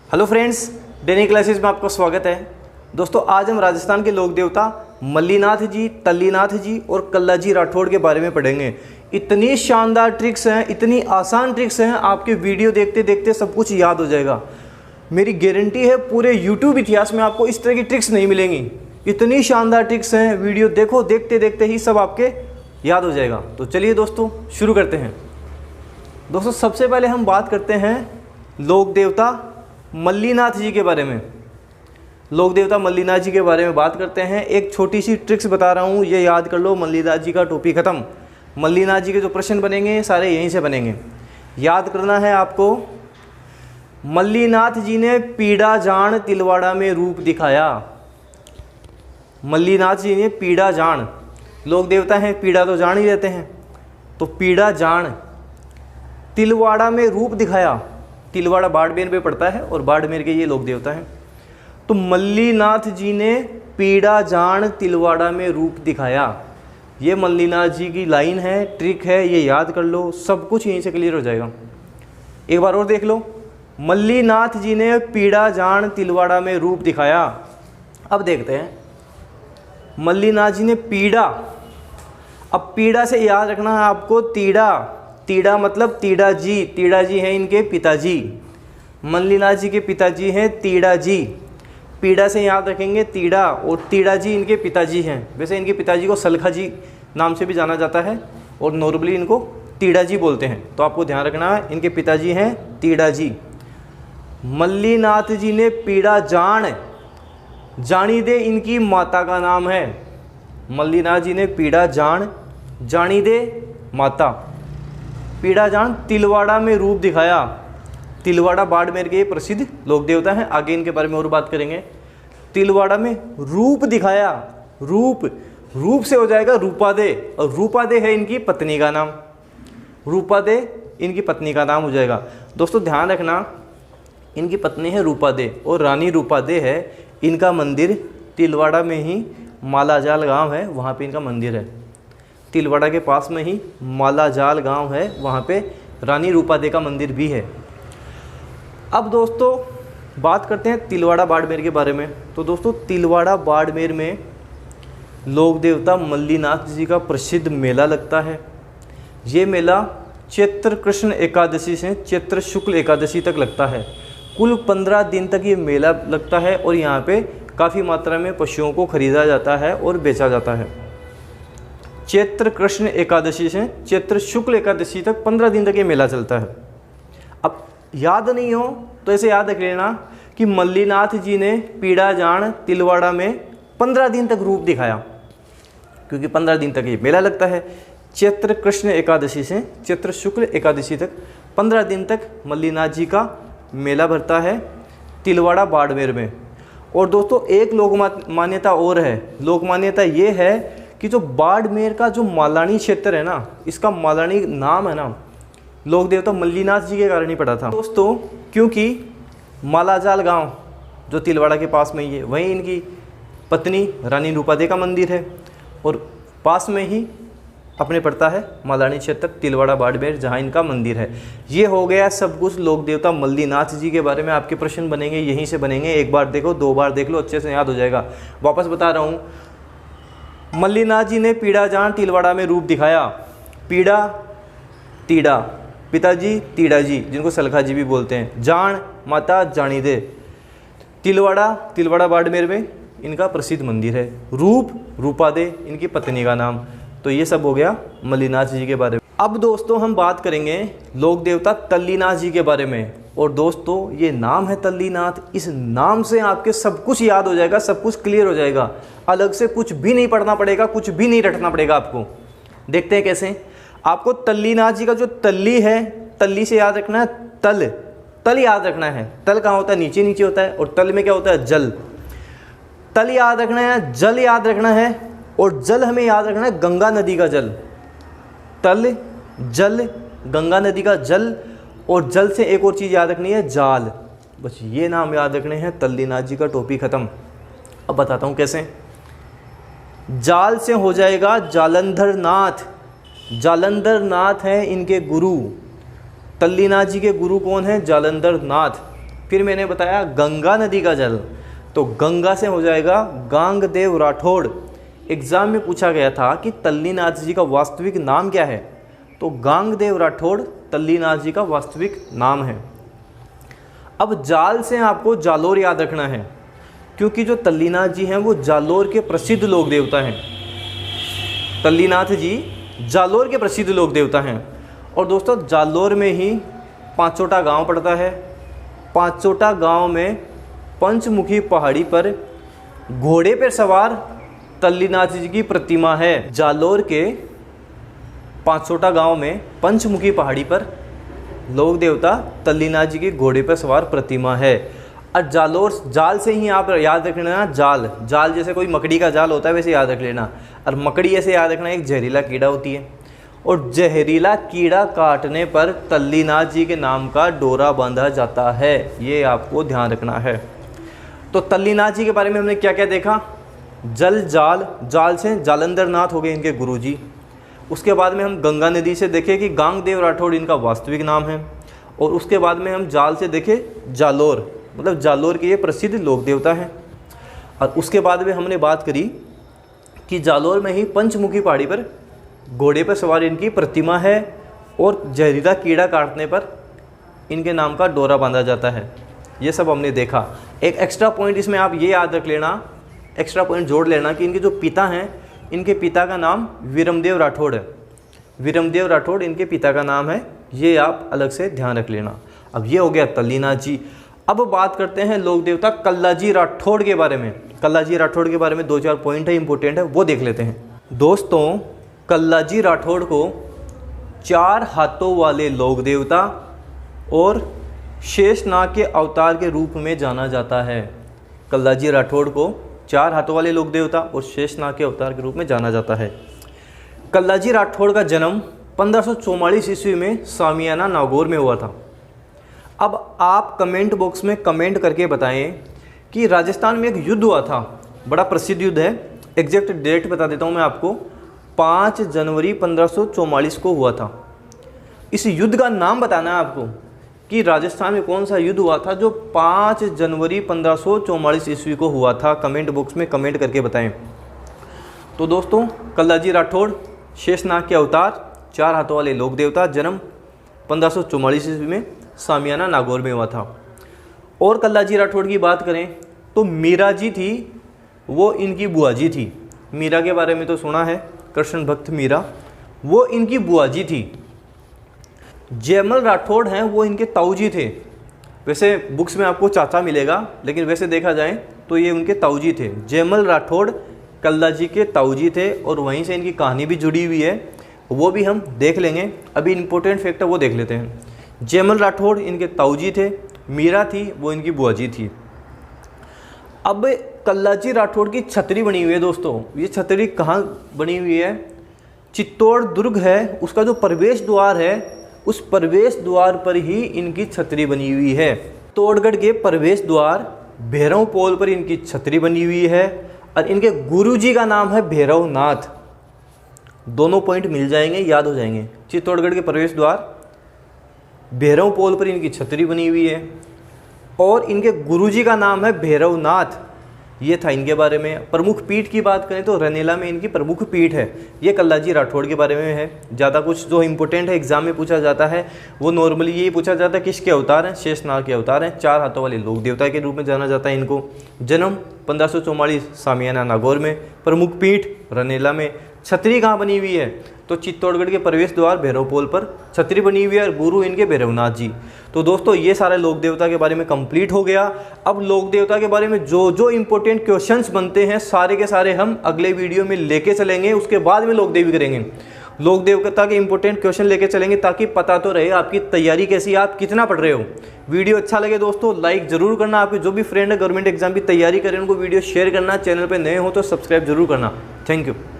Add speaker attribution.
Speaker 1: Hello friends, डेनी classes में आपका स्वागत है। दोस्तों, आज हम राजस्थान के लोक देवता मल्लीनाथ जी, तल्लीनाथ जी और कल्लाजी राठौड़ के बारे में पढ़ेंगे। इतनी शानदार ट्रिक्स हैं, इतनी आसान ट्रिक्स हैं, आपके वीडियो देखते देखते सब कुछ याद हो जाएगा। मेरी गारंटी है पूरे यूट्यूब इतिहास में आपको इस तरह की ट्रिक्स नहीं मिलेंगी। इतनी शानदार ट्रिक्स हैं, वीडियो देखो, देखते देखते ही सब आपके याद हो जाएगा। तो चलिए दोस्तों शुरू करते हैं। दोस्तों, सबसे पहले हम बात करते हैं लोक देवता मल्लीनाथ जी के बारे में। लोक देवता मल्लीनाथ जी के बारे में बात करते हैं। एक छोटी सी ट्रिक्स बता रहा हूँ, ये याद कर लो, मल्लीनाथ जी का टोपी ख़त्म। मल्लीनाथ जी के जो प्रश्न बनेंगे सारे यहीं से बनेंगे। याद करना है आपको। मल्लीनाथ जी ने पीड़ा जान तिलवाड़ा में रूप दिखाया। मल्लीनाथ जी ने पीड़ा जान, लोक देवता हैं, पीड़ा तो जान ही रहते हैं, तो पीड़ा जान तिलवाड़ा में रूप दिखाया। तिलवाड़ा बाड़मेर में पड़ता है और बाड़मेर के ये लोक देवता हैं। तो मल्लीनाथ जी ने पीड़ा जान तिलवाड़ा में रूप दिखाया। ये मल्लीनाथ जी की लाइन है, ट्रिक है, ये याद कर लो, सब कुछ यहीं से क्लियर हो जाएगा। एक बार और देख लो, मल्लीनाथ जी ने पीड़ा जान तिलवाड़ा में रूप दिखाया। अब देखते हैं मल्लीनाथ जी ने पीड़ा। अब पीड़ा से याद रखना है आपको तीड़ा। तीड़ा मतलब तीड़ा जी। तीड़ा जी हैं इनके पिताजी। मल्लीनाथ जी के पिताजी हैं तीड़ा जी। पीड़ा से याद रखेंगे तीड़ा, और तीड़ा जी इनके पिताजी हैं। वैसे इनके पिताजी को सलखा जी नाम से भी जाना जाता है और नॉर्मली इनको तीड़ा जी बोलते हैं। तो आपको ध्यान रखना है, इनके पिताजी हैं तीड़ा जी। मल्लीनाथ जी ने पीड़ा जान, जानी दे इनकी माता का नाम है। मल्लीनाथ जी ने पीड़ा जान, जानी दे माता। पीड़ा जान तिलवाड़ा में रूप दिखाया। तिलवाड़ा बाड़मेर के प्रसिद्ध लोक देवता हैं, आगे इनके बारे में और बात करेंगे। तिलवाड़ा में रूप दिखाया। रूप से हो जाएगा रूपादे, और रूपादे है इनकी पत्नी का नाम। रूपादे इनकी पत्नी का नाम हो जाएगा। दोस्तों ध्यान रखना, इनकी पत्नी है रूपादे और रानी रूपादे है। इनका मंदिर तिलवाड़ा में ही मालाजाल गांव है, वहाँ पे इनका मंदिर है। तिलवाड़ा के पास में ही मालाजाल गांव है, वहाँ पे रानी रूपादे का मंदिर भी है। अब दोस्तों बात करते हैं तिलवाड़ा बाड़मेर के बारे में। तो दोस्तों तिलवाड़ा बाड़मेर में लोक देवता मल्लीनाथ जी का प्रसिद्ध मेला लगता है। ये मेला चैत्र कृष्ण एकादशी से चैत्र शुक्ल एकादशी तक लगता है। कुल 15 दिन तक ये मेला लगता है और यहाँ पे काफ़ी मात्रा में पशुओं को खरीदा जाता है और बेचा जाता है। चैत्र कृष्ण एकादशी से चैत्र शुक्ल एकादशी तक 15 दिन तक ये मेला चलता है। अब याद नहीं हो तो ऐसे याद रख लेना कि मल्लीनाथ जी ने पीड़ा जान तिलवाड़ा में 15 दिन तक रूप दिखाया, क्योंकि 15 दिन तक ये मेला लगता है। चैत्र कृष्ण एकादशी से चैत्र शुक्ल एकादशी तक 15 दिन तक मल्लीनाथ जी का मेला भरता है तिलवाड़ा बाड़मेर में। और दोस्तों एक लोक मान्यता और है। लोक मान्यता ये है कि जो बाड़मेर का जो मालानी क्षेत्र है ना, इसका मालानी नाम है ना, लोक देवता मल्लीनाथ जी के कारण ही पड़ा था दोस्तों, क्योंकि मालाजाल गांव जो तिलवाड़ा के पास में ही है, वहीं इनकी पत्नी रानी रूपादे का मंदिर है और पास में ही अपने पड़ता है मालानी क्षेत्र तिलवाड़ा बाड़मेर, जहां इनका मंदिर है। ये हो गया सब कुछ लोक देवता मल्लीनाथ जी के बारे में। आपके प्रश्न बनेंगे यहीं से बनेंगे, एक बार देखो, 2 बार देख लो, अच्छे से याद हो जाएगा। वापस बता रहा हूँ, मल्लीनाथ जी ने पीड़ा जान तिलवाड़ा में रूप दिखाया। पीड़ा तीड़ा, पिताजी तीड़ा जी, जिनको सलखा जी भी बोलते हैं। जान माता जानी दे। तिलवाड़ा बाड़मेर में इनका प्रसिद्ध मंदिर है। रूप रूपादे इनकी पत्नी का नाम। तो ये सब हो गया मल्लीनाथ जी के बारे में। अब दोस्तों हम बात करेंगे लोक देवता तल्लीनाथ जी के बारे में। और दोस्तों ये नाम है तल्लीनाथ, इस नाम से आपके सब कुछ याद हो जाएगा, सब कुछ क्लियर हो जाएगा। अलग से कुछ भी नहीं पढ़ना पड़ेगा, कुछ भी नहीं रटना पड़ेगा आपको। देखते हैं कैसे। आपको तल्लीनाथ जी का जो तल्ली है, तल्ली से याद रखना है तल याद रखना है। तल कहाँ होता है? नीचे नीचे होता है। और तल में क्या होता है? जल। तल याद रखना है, जल याद रखना है, और जल हमें याद रखना है गंगा नदी का जल। तल जल, गंगा नदी का जल, और जल से एक और चीज़ याद रखनी है, जाल। बस ये नाम याद रखने हैं। तल्लीनाथ जी का टोपी ख़त्म। अब बताता हूँ कैसे। जाल से हो जाएगा जालंधर नाथ। जालंधर नाथ हैं इनके गुरु। तल्लीनाथ जी के गुरु कौन है? जालंधर नाथ। फिर मैंने बताया गंगा नदी का जल, तो गंगा से हो जाएगा गांगदेव राठौड़। एग्ज़ाम में पूछा गया था कि तल्लीनाथ जी का वास्तविक नाम क्या है, तो गांगदेव राठौड़ तल्लीनाथ जी का वास्तविक नाम है। अब जाल से आपको जालोर याद रखना है, क्योंकि जो तल्लीनाथ जी हैं वो जालोर के प्रसिद्ध लोक देवता हैं। तल्लीनाथ जी जालोर के प्रसिद्ध लोक देवता हैं। और दोस्तों जालोर में ही पांचोटा गांव पड़ता है। पांचोटा गांव में पंचमुखी पहाड़ी पर घोड़े पर सवार तल्लीनाथ जी की प्रतिमा है। जालोर के पांचोटा गांव में पंचमुखी पहाड़ी पर लोक देवता तल्लीनाथ जी की घोड़े पर सवार प्रतिमा है। और जालोर जाल से ही आप याद रख लेना, जाल जाल जैसे कोई मकड़ी का जाल होता है वैसे याद रख लेना। और मकड़ी ऐसे याद रखना एक जहरीला कीड़ा होती है, और जहरीला कीड़ा काटने पर तल्लीनाथ जी के नाम का डोरा बांधा जाता है, ये आपको ध्यान रखना है। तो तल्लीनाथ जी के बारे में हमने क्या क्या देखा, जल जाल, जाल से जालंधर नाथ हो गए इनके गुरुजी। उसके बाद में हम गंगा नदी से देखे कि गांगदेव राठौड़ इनका वास्तविक नाम है। और उसके बाद में हम जाल से देखे जालोर, मतलब जालोर के ये प्रसिद्ध लोक देवता हैं। और उसके बाद में हमने बात करी कि जालोर में ही पंचमुखी पहाड़ी पर घोड़े पर सवार इनकी प्रतिमा है, और जहरीला कीड़ा काटने पर इनके नाम का डोरा बांधा जाता है। ये सब हमने देखा। एक एक्स्ट्रा पॉइंट इसमें आप ये याद रख लेना, एक्स्ट्रा पॉइंट जोड़ लेना कि इनके जो पिता हैं, इनके पिता का नाम वीरमदेव राठौड़ है। वीरमदेव राठौड़ इनके पिता का नाम है, ये आप अलग से ध्यान रख लेना। अब ये हो गया तल्लीनाथ जी। अब बात करते हैं लोक देवता कल्लाजी राठौड़ के बारे में। कल्लाजी राठौड़ के बारे में 2-4 पॉइंट है, इंपॉर्टेंट है, वो देख लेते हैं। दोस्तों कल्लाजी राठौड़ को 4 हाथों वाले लोक देवता और शेषनाग के अवतार के रूप में जाना जाता है। कल्लाजी राठौड़ को 4 हाथों वाले लोक देवता और शेषनाग के अवतार के रूप में जाना जाता है। कल्लाजी राठौड़ का जन्म 1544 ईस्वी में सामियाना नागौर में हुआ था। अब आप कमेंट बॉक्स में कमेंट करके बताएं कि राजस्थान में एक युद्ध हुआ था, बड़ा प्रसिद्ध युद्ध है। एग्जैक्ट डेट बता देता हूं मैं आपको, 5 जनवरी 1544 को हुआ था। इस युद्ध का नाम बताना है आपको कि राजस्थान में कौन सा युद्ध हुआ था जो 5 जनवरी 1544 ईस्वी को हुआ था। कमेंट बॉक्स में कमेंट करके बताएं। तो दोस्तों कल्लाजी राठौड़ शेषनाग के अवतार, 4 हाथों वाले लोक देवता, जन्म 1544 ईस्वी में सामियाना नागौर में हुआ था। और कल्लाजी राठौड़ की बात करें तो मीरा जी थी, वो इनकी बुआ जी थी। मीरा के बारे में तो सुना है, कृष्ण भक्त मीरा, वो इनकी बुआ जी थी। जयमल राठौड़ हैं, वो इनके ताऊ जी थे। वैसे बुक्स में आपको चाचा मिलेगा, लेकिन वैसे देखा जाए तो ये उनके ताऊ जी थे। जयमल राठौड़ कल्लाजी के ताऊ जी थे, और वहीं से इनकी कहानी भी जुड़ी हुई है, वो भी हम देख लेंगे। अभी इंपॉर्टेंट फैक्ट है वो देख लेते हैं। जयमल राठौड़ इनके ताऊ जी थे, मीरा थी वो इनकी बुआ जी थी। अब कल्लाजी राठौड़ की छतरी बनी हुई है दोस्तों। ये छतरी कहाँ बनी हुई है, चित्तौड़ दुर्ग है, उसका जो प्रवेश द्वार है उस प्रवेश द्वार पर ही इनकी छतरी बनी हुई है। चित्तौड़गढ़ के प्रवेश द्वार भैरव पोल पर इनकी छतरी बनी हुई है, और इनके गुरुजी का नाम है भैरवनाथ। दोनों पॉइंट मिल जाएंगे, याद हो जाएंगे। चित्तौड़गढ़ के प्रवेश द्वार भैरव पोल पर इनकी छतरी बनी हुई है, और इनके गुरुजी का नाम है भैरवनाथ। ये था इनके बारे में। प्रमुख पीठ की बात करें तो रनेला में इनकी प्रमुख पीठ है। ये कल्लाजी राठौड़ के बारे में है। ज़्यादा कुछ जो इंपॉर्टेंट है एग्जाम में पूछा जाता है वो नॉर्मली यही पूछा जाता है, किसके अवतार हैं, शेषनाग के अवतार हैं, 4 हाथों वाले लोक देवता के रूप में जाना जाता है इनको। जन्म 1544 सामियाना नागौर में, प्रमुख पीठ रनेला में। छतरी कहाँ बनी हुई है, तो चित्तौड़गढ़ के प्रवेश द्वार भैरवपोल पर छतरी बनी हुई है, और गुरु इनके भैरवनाथ जी। तो दोस्तों ये सारे लोक देवता के बारे में कंप्लीट हो गया। अब लोक देवता के बारे में जो जो इंपॉर्टेंट क्वेश्चंस बनते हैं सारे के सारे हम अगले वीडियो में लेके चलेंगे। उसके बाद में लोक देवी करेंगे, लोक देवता के इंपॉर्टेंट क्वेश्चन लेके चलेंगे, ताकि पता तो रहे आपकी तैयारी कैसी है, आप कितना पढ़ रहे हो। वीडियो अच्छा लगे दोस्तों लाइक जरूर करना। आपके जो भी फ्रेंड है गवर्नमेंट एग्जाम की तैयारी करें उनको वीडियो शेयर करना। चैनल पर नए हो तो सब्सक्राइब जरूर करना। Thank you.